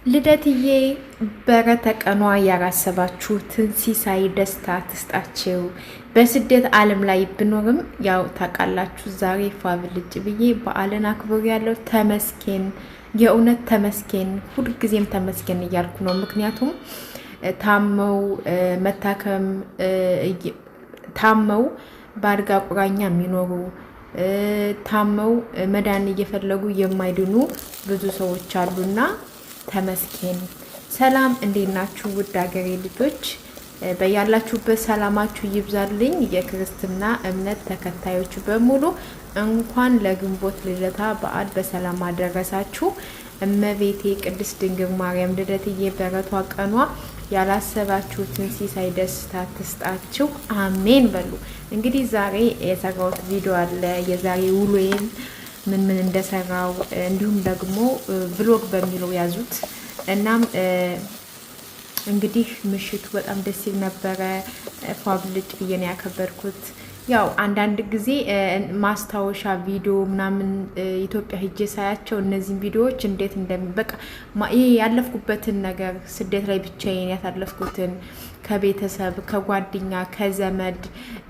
ልደትዬ በረተቀኗ ያራሰባችሁትን ሲሳይ ደስታ ትስጣችሁ። በስደት ዓለም ላይ ብኖርም ያው ታውቃላችሁ፣ ዛሬ ፋብልጭ ብዬ በዓልን አክብር ያለው ተመስገን፣ የእውነት ተመስገን፣ ሁልጊዜም ተመስገን እያልኩ ነው። ምክንያቱም ታመው በአልጋ ቁራኛ የሚኖሩ ታመው መዳን እየፈለጉ የማይድኑ ብዙ ሰዎች አሉና ተመስገን። ሰላም እንዴት ናችሁ? ውድ ሀገሬ ልጆች በያላችሁበት ሰላማችሁ ይብዛልኝ። የክርስትና እምነት ተከታዮች በሙሉ እንኳን ለግንቦት ልደታ በዓል በሰላም አደረሳችሁ። እመቤቴ ቅድስት ድንግል ማርያም ልደትዬ በረቷ ቀኗ ያላሰባችሁትን ሲሳይ ደስታ ትስጣችሁ፣ አሜን በሉ። እንግዲህ ዛሬ የሰራሁት ቪዲዮ አለ፣ የዛሬ ውሎዬን ምን እንደሰራው እንዲሁም ደግሞ ብሎግ በሚለው ያዙት። እናም እንግዲህ ምሽቱ በጣም ደስ ይል ነበረ። ፋብልጭ ብዬ ነው ያከበርኩት። ያው አንዳንድ ጊዜ ማስታወሻ ቪዲዮ ምናምን ኢትዮጵያ ሂጄ ሳያቸው እነዚህን ቪዲዮዎች እንዴት እንደሚበቃ ይሄ ያለፍኩበትን ነገር ስደት ላይ ብቻዬን ያሳለፍኩትን ከቤተሰብ ከጓደኛ ከዘመድ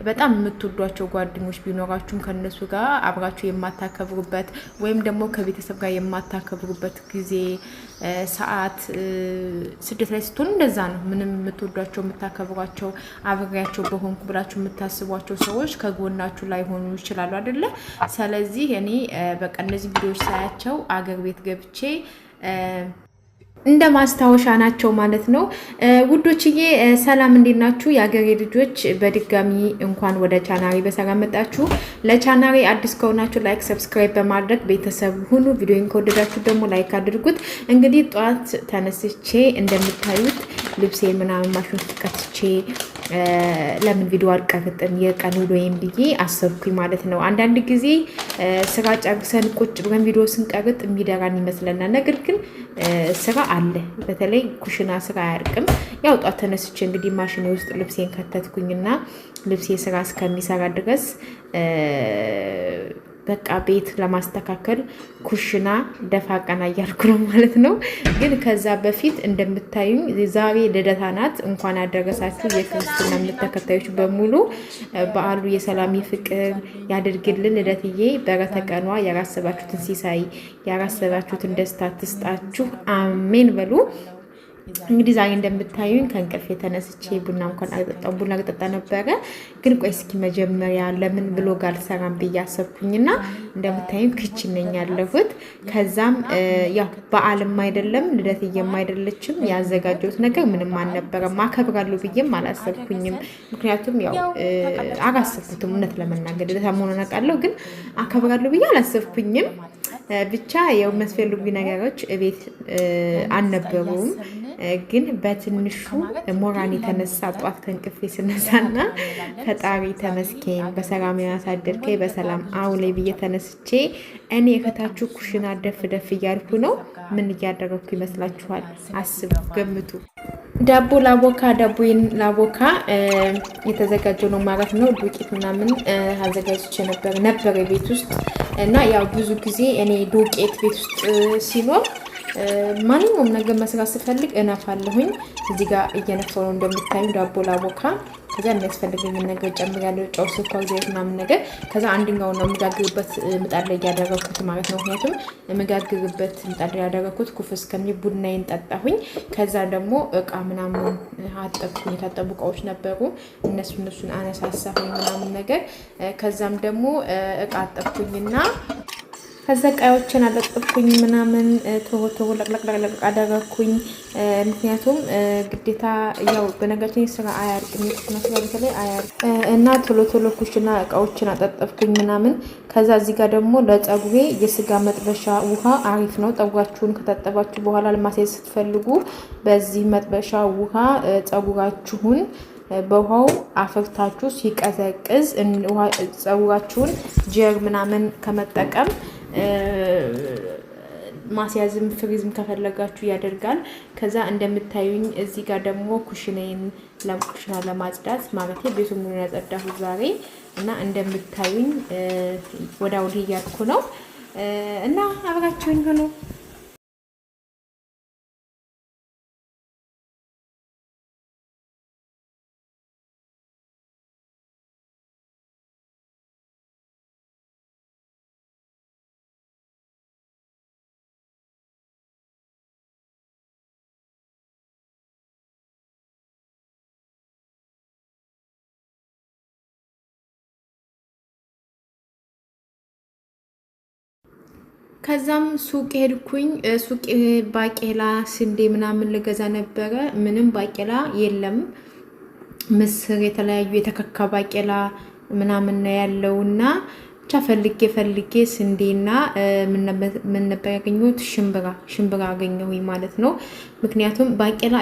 በጣም የምትወዷቸው ጓደኞች ቢኖራችሁም ከነሱ ጋር አብራችሁ የማታከብሩበት ወይም ደግሞ ከቤተሰብ ጋር የማታከብሩበት ጊዜ ሰዓት ስደት ላይ ስትሆኑ እንደዛ ነው። ምንም የምትወዷቸው የምታከብሯቸው አብሬያቸው በሆንኩ ብላችሁ የምታስቧቸው ሰዎች ከጎናችሁ ላይ ሆኑ ይችላሉ አይደለ? ስለዚህ እኔ በቃ እነዚህ ቪዲዮዎች ሳያቸው አገር ቤት ገብቼ እንደ ማስታወሻ ናቸው ማለት ነው። ውዶችዬ ሰላም እንዴት ናችሁ? የአገሬ ልጆች በድጋሚ እንኳን ወደ ቻናሪ በሰላም መጣችሁ። ለቻናሪ አዲስ ከሆናችሁ ላይክ፣ ሰብስክራይብ በማድረግ ቤተሰብ ሁኑ። ቪዲዮን ከወደዳችሁ ደግሞ ላይክ አድርጉት። እንግዲህ ጠዋት ተነስቼ እንደምታዩት ልብሴ ምናምን ማሽን ከትቼ ለምን ቪዲዮ አልቀርጥም የቀን ውሎዬን ብዬ አሰብኩኝ ማለት ነው። አንዳንድ ጊዜ ስራ ጨርሰን ቁጭ ብለን ቪዲዮ ስንቀርጥ የሚደራን ይመስለናል። ነገር ግን ስራ አለ። በተለይ ኩሽና ስራ አያርቅም። ያው ጧት ተነስቼ እንግዲህ ማሽኔ ውስጥ ልብሴን ከተትኩኝና ልብሴ ስራ እስከሚሰራ ድረስ በቃ ቤት ለማስተካከል ኩሽና ደፋ ቀና እያልኩ ነው ማለት ነው። ግን ከዛ በፊት እንደምታዩኝ ዛሬ ልደታ ናት። እንኳን አደረሳችሁ የክርስትና እምነት ተከታዮች በሙሉ። በዓሉ የሰላም ፍቅር ያድርግልን። ልደትዬ በረተቀኗ ያራሰባችሁትን ሲሳይ ያራሰባችሁትን ደስታ ትስጣችሁ፣ አሜን በሉ። እንግዲህ ዛሬ እንደምታዩኝ ከእንቅልፍ የተነስቼ ቡና እንኳን አልጠጣም። ቡና ልጠጣ ነበረ፣ ግን ቆይ እስኪ መጀመሪያ ለምን ብሎግ አልሰራም ብዬ አሰብኩኝና እንደምታዩኝ ክችን ነኝ ያለሁት። ከዛም ያው በዓልም አይደለም ልደትዬም አይደለችም፣ ያዘጋጀሁት ነገር ምንም አልነበረም። አከብራለሁ ብዬም አላሰብኩኝም። ምክንያቱም ያው አላሰብኩትም፣ እውነት ለመናገር ልደታ መሆኑን አውቃለሁ፣ ግን አከብራለሁ ብዬ አላሰብኩኝም። ብቻ ያው የሚያስፈልጉ ነገሮች እቤት አልነበሩም። ግን በትንሹ ሞራን የተነሳ ጧት ከእንቅልፌ ስነሳና ፈጣሪ ተመስገን በሰላም ያሳደርከኝ በሰላም አውለኝ ብዬ ተነስቼ እኔ የከታችሁ ኩሽና ደፍ ደፍ እያልኩ ነው። ምን እያደረግኩ ይመስላችኋል? አስቡ፣ ገምቱ። ዳቦ ላቦካ የተዘጋጀው ነው ማለት ነው። ዱቄት ምናምን አዘጋጅቼ ነበር ቤት ውስጥ እና ያው ብዙ ጊዜ እኔ ዱቄት ቤት ውስጥ ሲኖር ማንኛውም ነገር መስራት ስፈልግ እነፋለሁኝ። እዚህ ጋር እየነፋው ነው እንደምታዩ ዳቦ ላቦካ። ከዛ የሚያስፈልገኝ ነገር ጨምራለሁ፣ ጨው፣ ስኳር፣ ዘይት ምናምን ነገር። ከዛ አንደኛው ነው የምጋግርበት ምጣድ ላይ ያደረኩት ማለት ነው። ምክንያቱም የምጋግርበት ምጣድ ላይ ያደረኩት ኩፍ እስከሚል ቡናዬን ጠጣሁኝ። ከዛ ደግሞ እቃ ምናምን አጠብኩኝ። የታጠቡ እቃዎች ነበሩ፣ እነሱን አነሳሳሁኝ ምናምን ነገር። ከዛም ደግሞ እቃ አጠብኩኝና ከዛ ቃዮችን አለጥኩኝ ምናምን ቶሎ ለቅለቅ አደረኩኝ። ምክንያቱም ግዴታ ያው በነገራችን ስራ አያርቅም፣ የኩሽና ስራ በተለይ አያርቅ እና ቶሎ ኩሽና እቃዎችን አጠጠፍኩኝ ምናምን። ከዛ እዚህ ጋር ደግሞ ለፀጉሬ የስጋ መጥበሻ ውሃ አሪፍ ነው። ፀጉራችሁን ከታጠባችሁ በኋላ ለማስያዝ ስትፈልጉ በዚህ መጥበሻ ውሃ ፀጉራችሁን በውሃው አፈርታችሁ ሲቀዘቅዝ ፀጉራችሁን ጀር ምናምን ከመጠቀም ማስያዝም ፍሪዝም ከፈለጋችሁ ያደርጋል። ከዛ እንደምታዩኝ እዚህ ጋር ደግሞ ኩሽናዬን ለማጽዳት ማለት ቤቱን ሙሉ ያጸዳሁት ዛሬ እና እንደምታዩኝ ወዳውዲ እያልኩ ነው እና አብራችሁኝ ሆኖ ከዛም ሱቅ ሄድኩኝ። ሱቅ ባቄላ ስንዴ ምናምን ልገዛ ነበረ። ምንም ባቄላ የለም። ምስር የተለያዩ የተከካ ባቄላ ምናምን ነው ያለውና ብቻ ፈልጌ ስንዴና ምን ነበር ያገኘሁት? ሽምብራ አገኘሁኝ ማለት ነው። ምክንያቱም ባቄላ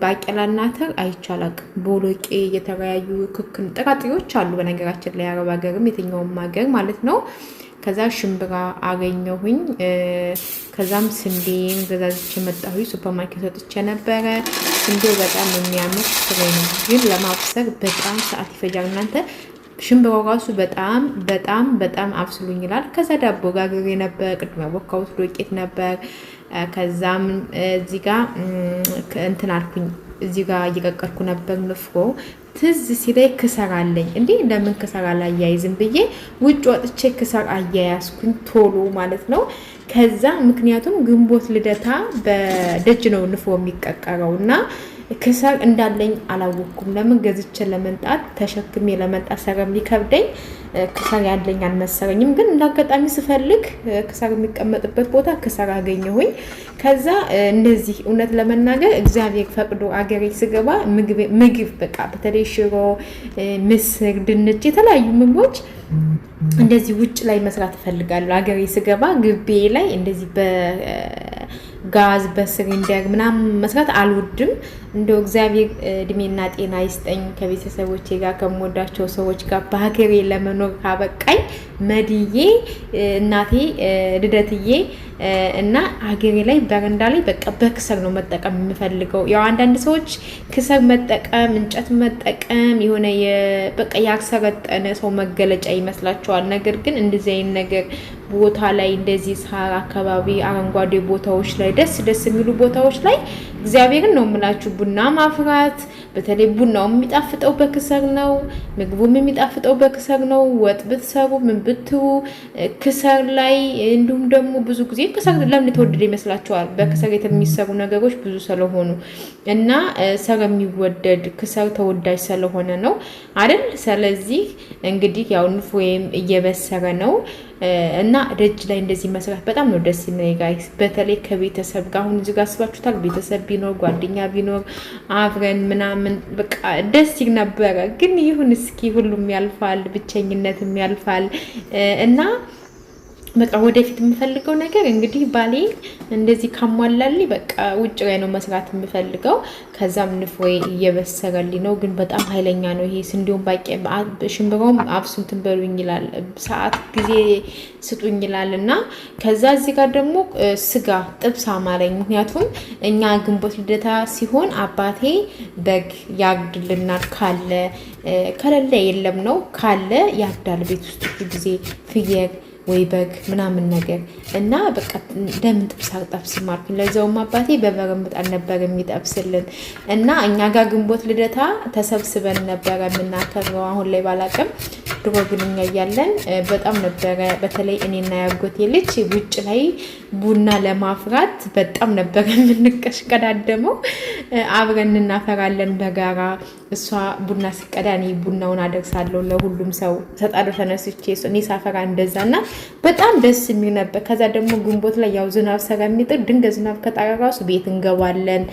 ባቄላና አተር አይቻላቅ ቦሎቄ የተለያዩ ክክን ጥራጥሬዎች አሉ በነገራችን ላይ አረብ ሀገርም የትኛውም ሀገር ማለት ነው። ከዛ ሽምብራ አገኘሁኝ። ከዛም ስንዴን ገዛዝቼ መጣሁኝ። ሱፐርማርኬት ወጥቼ ነበረ። ስንዴው በጣም የሚያምር ፍሬ ነው፣ ግን ለማብሰር በጣም ሰዓት ይፈጃል እናንተ። ሽምብራው ራሱ በጣም አብስሉኝ ይላል። ከዛ ዳቦ ጋግሬ ነበር። ቅድም ያቦካሁት ዶቄት ነበር። ከዛም እዚህ ጋር እንትን አልኩኝ። እዚህ ጋር እየቀቀልኩ ነበር ንፍሮ። ትዝ ሲለኝ ክሰር አለኝ። እንዴ ለምን ክሰር አላያይዝም ብዬ ውጭ ወጥቼ ክሰር አያያዝኩኝ ቶሎ ማለት ነው። ከዛ ምክንያቱም ግንቦት ልደታ በደጅ ነው ንፍሮ የሚቀቀረው እና ክሰር እንዳለኝ አላወኩም። ለምን ገዝቼ ለመንጣት ተሸክሜ ለመንጣት ስለሚከብደኝ ክሰር ያለኝ አልመሰለኝም። ግን እንዳጋጣሚ ስፈልግ ክሰር የሚቀመጥበት ቦታ ክሰር አገኘሁኝ። ከዛ እንደዚህ እውነት ለመናገር እግዚአብሔር ፈቅዶ አገሬ ስገባ ምግብ በቃ በተለይ ሽሮ፣ ምስር፣ ድንች የተለያዩ ምግቦች እንደዚህ ውጭ ላይ መስራት እፈልጋለሁ። አገሬ ስገባ ግቤ ላይ እንደዚህ በጋዝ በሲሊንደር ምናምን መስራት አልወድም። እንደው እግዚአብሔር እድሜና ጤና ይስጠኝ ከቤተሰቦቼ ጋር ከምወዳቸው ሰዎች ጋር በሀገሬ ለመኖር ካበቃኝ መድዬ እናቴ ልደትዬ እና ሀገሬ ላይ በረንዳ ላይ በቃ በክሰር ነው መጠቀም የምፈልገው። ያው አንዳንድ ሰዎች ክሰር መጠቀም እንጨት መጠቀም የሆነ በቃ ያክሰረጠነ ሰው መገለጫ ይመስላቸዋል። ነገር ግን እንደዚህ አይነት ነገር ቦታ ላይ እንደዚህ ሳር አካባቢ አረንጓዴ ቦታዎች ላይ ደስ የሚሉ ቦታዎች ላይ እግዚአብሔርን ነው የምላችሁ ቡና ማፍራት። በተለይ ቡናው የሚጣፍጠው በክሰር ነው፣ ምግቡም የሚጣፍጠው በክሰር ነው። ወጥ ብትሰሩ ምን ብትሩ ክሰር ላይ እንዲሁም ደግሞ ብዙ ጊዜ ክሰር ለምን ተወደደ ይመስላችኋል? በክሰር የሚሰሩ ነገሮች ብዙ ስለሆኑ እና ሰር የሚወደድ ክሰር ተወዳጅ ስለሆነ ነው አይደል? ስለዚህ እንግዲህ ያው ንፍሮዬም እየበሰረ ነው እና ደጅ ላይ እንደዚህ መስራት በጣም ነው ደስ የሚለኝ ጋይስ። በተለይ ከቤተሰብ ጋር አሁን እዚህ ጋር አስባችሁታል። ቤተሰብ ቢኖር ጓደኛ ቢኖር አብረን ምናምን በቃ ደስ ይል ነበረ። ግን ይሁን እስኪ ሁሉም ያልፋል፣ ብቸኝነትም ያልፋል እና በቃ ወደፊት የምፈልገው ነገር እንግዲህ ባሌ እንደዚህ ካሟላልኝ በቃ ውጭ ላይ ነው መስራት የምፈልገው። ከዛም ንፍሮዬ እየበሰረልኝ ነው፣ ግን በጣም ኃይለኛ ነው ይሄ ስንዴውን ሽምብራውም አብሱትን በሉኝ ይላል፣ ሰዓት ጊዜ ስጡኝ ይላል እና ከዛ እዚህ ጋር ደግሞ ስጋ ጥብስ አማረኝ። ምክንያቱም እኛ ግንቦት ልደታ ሲሆን አባቴ በግ ያርድልናል ካለ፣ ከሌለ የለም ነው፣ ካለ ያርዳል ቤት ውስጥ ጊዜ ፍየል ወይ በግ ምናምን ነገር እና በቃ ለምን ጥብስ አልጠብስም አልኩኝ። ለዛውም አባቴ በበረምጣን ነበር የሚጠብስልን እና እኛ ጋር ግንቦት ልደታ ተሰብስበን ነበረ የምናከብረው። አሁን ላይ ባላቅም ድሮ ግን እኛ እያለን በጣም ነበረ። በተለይ እኔና ያጎቴ ልጅ ውጭ ላይ ቡና ለማፍራት በጣም ነበረ የምንቀዳደመው። አብረን እናፈራለን በጋራ። እሷ ቡና ስቀዳ እኔ ቡናውን አደርሳለሁ ለሁሉም ሰው ሰጣለሁ ተነስቼ እኔ ሳፈራ እንደዛና በጣም ደስ የሚል ነበር። ከዛ ደግሞ ግንቦት ላይ ያው ዝናብ ስለሚጥል ድንገት ዝናብ ከጣራ ራሱ ቤት እንገባለን።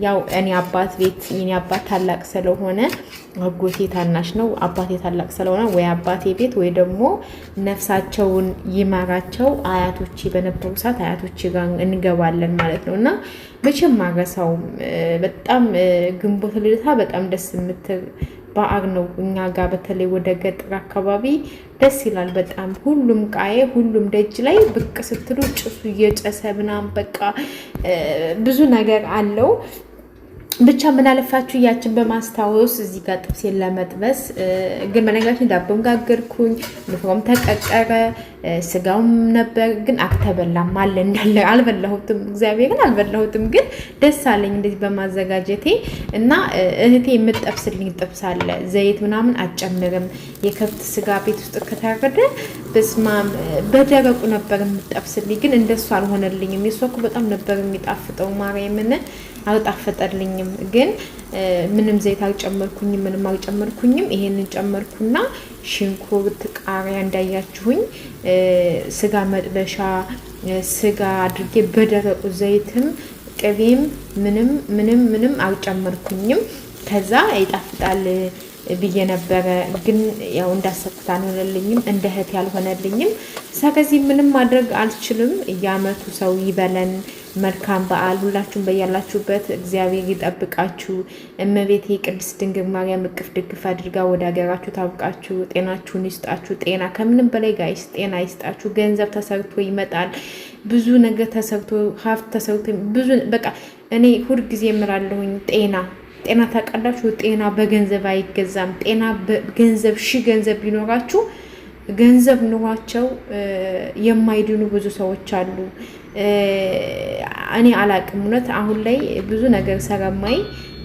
ያው እኔ አባት ቤት የኔ አባት ታላቅ ስለሆነ አጎቴ ታናሽ ነው፣ አባቴ ታላቅ ስለሆነ ወይ አባቴ ቤት ወይ ደግሞ ነፍሳቸውን ይማራቸው አያቶቼ በነበሩ ሰዓት አያቶቼ ጋር እንገባለን ማለት ነው እና መቼም ማረሳውም በጣም ግንቦት ልደታ በጣም ደስ የምትል በዓል ነው። እኛ ጋር በተለይ ወደ ገጠር አካባቢ ደስ ይላል በጣም። ሁሉም ቃዬ ሁሉም ደጅ ላይ ብቅ ስትሉ ጭሱ እየጨሰ ምናምን በቃ ብዙ ነገር አለው። ብቻ ምን አለፋችሁ ያችን በማስታወስ እዚህ ጋር ጥብሴን ለመጥበስ ግን በነገራችን ዳቦም ጋገርኩኝ፣ ንፍሮም ተቀቀረ፣ ስጋውም ነበር ግን አክተበላም አለ እንዳለ አልበላሁትም። እግዚአብሔርን አልበላሁትም፣ ግን ደስ አለኝ እንደዚህ በማዘጋጀቴ እና እህቴ የምትጠብስልኝ ጥብስ አለ። ዘይት ምናምን አጨምርም። የከብት ስጋ ቤት ውስጥ ከታረደ በስማም በደረቁ ነበር የምትጠብስልኝ፣ ግን እንደሱ አልሆነልኝም። የሷ እኮ በጣም ነበር የሚጣፍጠው ማርያምን አልጣፈጠልኝም። ግን ምንም ዘይት አልጨመርኩኝም፣ ምንም አልጨመርኩኝም። ይሄንን ጨመርኩና ሽንኩርት፣ ቃሪያ እንዳያችሁኝ፣ ስጋ መጥበሻ ስጋ አድርጌ በደረቁ ዘይትም ቅቤም ምንም አልጨመርኩኝም። ከዛ ይጣፍጣል ብዬ ነበረ፣ ግን ያው እንዳሰብኩት አልሆነልኝም፣ እንደ እህት ያልሆነልኝም። ስለዚህ ምንም ማድረግ አልችልም። የዓመቱ ሰው ይበለን። መልካም በዓል። ሁላችሁም በያላችሁበት እግዚአብሔር ይጠብቃችሁ። እመቤቴ ቅድስት ድንግል ማርያም እቅፍ ድግፍ አድርጋ ወደ ሀገራችሁ ታብቃችሁ። ጤናችሁን ይስጣችሁ። ጤና ከምንም በላይ ጋይስ ጤና ይስጣችሁ። ገንዘብ ተሰርቶ ይመጣል። ብዙ ነገር ተሰርቶ ሀብት ተሰርቶ ብዙ በቃ እኔ ሁልጊዜ እምላለሁኝ ጤና ታውቃላችሁ። ጤና በገንዘብ አይገዛም። ጤና በገንዘብ ገንዘብ ቢኖራችሁ ገንዘብ ኑሯቸው የማይድኑ ብዙ ሰዎች አሉ። እኔ አላቅም እውነት አሁን ላይ ብዙ ነገር ሰረማይ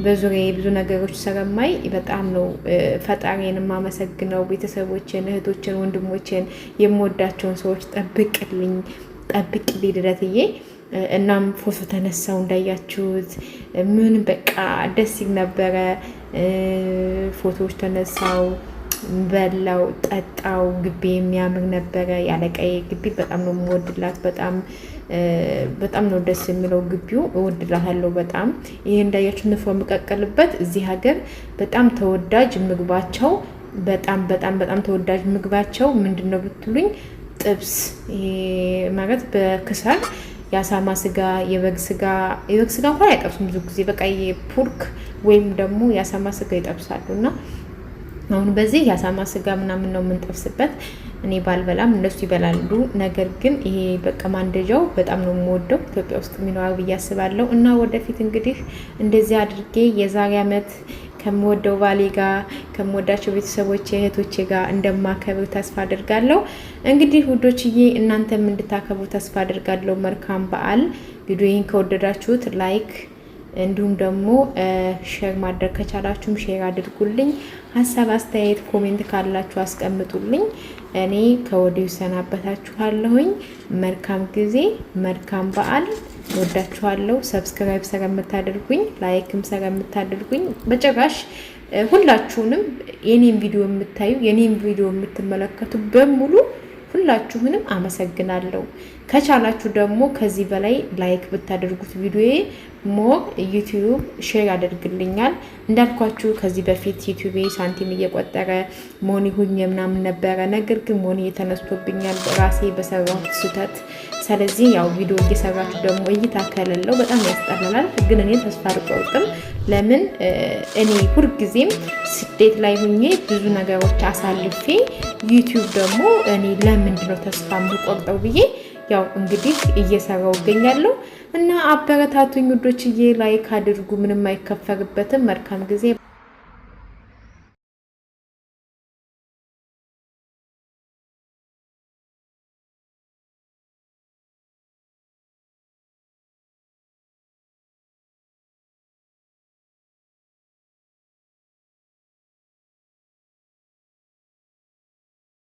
በዙሪያዬ ብዙ ነገሮች ሰረማይ በጣም ነው ፈጣሪን የማመሰግነው። ቤተሰቦችን፣ እህቶችን፣ ወንድሞችን የምወዳቸውን ሰዎች ጠብቅልኝ ልደትዬ። እናም ፎቶ ተነሳው እንዳያችሁት ምን በቃ ደስ ይል ነበረ። ፎቶዎች ተነሳው፣ በላው፣ ጠጣው። ግቢ የሚያምር ነበረ። ያለቀዬ ግቢ በጣም ነው የምወድላት። በጣም ነው ደስ የሚለው ግቢው፣ እወድላታለሁ በጣም። ይሄ እንዳያችሁ ንፎ የምቀቀልበት እዚህ ሀገር በጣም ተወዳጅ ምግባቸው በጣም ተወዳጅ ምግባቸው ምንድነው ብትሉኝ ጥብስ። ይሄ ማለት በክሰል የአሳማ ስጋ፣ የበግ ስጋ እንኳን አይጠብሱም ብዙ ጊዜ። በቃ የፖርክ ወይም ደግሞ የአሳማ ስጋ ይጠብሳሉ። እና አሁን በዚህ የአሳማ ስጋ ምናምን ነው የምንጠብስበት። እኔ ባልበላም እነሱ ይበላሉ። ነገር ግን ይሄ በቃ ማንደጃው በጣም ነው የምወደው። ኢትዮጵያ ውስጥ የሚኖር ብዬ አስባለሁ። እና ወደፊት እንግዲህ እንደዚህ አድርጌ የዛሬ ዓመት ከምወደው ባሌ ጋር ከምወዳቸው ቤተሰቦቼ እህቶቼ ጋር እንደማከብር ተስፋ አድርጋለሁ። እንግዲህ ውዶችዬ እናንተም እንድታከብሩ ተስፋ አድርጋለሁ። መልካም በዓል። ቪዲዮዬን ከወደዳችሁት ላይክ እንዲሁም ደግሞ ሼር ማድረግ ከቻላችሁም ሼር አድርጉልኝ። ሀሳብ አስተያየት ኮሜንት ካላችሁ አስቀምጡልኝ። እኔ ከወዲሁ ሰናበታችኋለሁኝ። መልካም ጊዜ፣ መልካም በዓል። ወዳችኋለሁ። ሰብስክራይብ ስለምታደርጉኝ ላይክም ስለምታደርጉኝ በጭራሽ ሁላችሁንም የኔን ቪዲዮ የምታዩ የኔን ቪዲዮ የምትመለከቱ በሙሉ ሁላችሁንም አመሰግናለሁ። ከቻላችሁ ደግሞ ከዚህ በላይ ላይክ ብታደርጉት ቪዲዮዬ ሞር ዩቲዩብ ሼር ያደርግልኛል። እንዳልኳችሁ ከዚህ በፊት ዩቲዩብ ሳንቲም እየቆጠረ ሞኒ ሁኝ ምናምን ነበረ። ነገር ግን ሞኒ የተነስቶብኛል ራሴ በሰራሁት ስህተት። ስለዚህ ያው ቪዲዮ እየሰራችሁ ደግሞ እይታ ከሌለው በጣም ያስጠላል። ግን እኔ ተስፋ አልቆርጥም። ለምን እኔ ሁልጊዜም ስደት ላይ ሁኜ ብዙ ነገሮች አሳልፌ ዩቲዩብ ደግሞ እኔ ለምንድነው ተስፋ የምቆርጠው ብዬ ያው እንግዲህ እየሰራው እገኛለሁ። እና አበረታቱኝ ውዶችዬ፣ ላይክ አድርጉ፣ ምንም አይከፈልበትም። መልካም ጊዜ።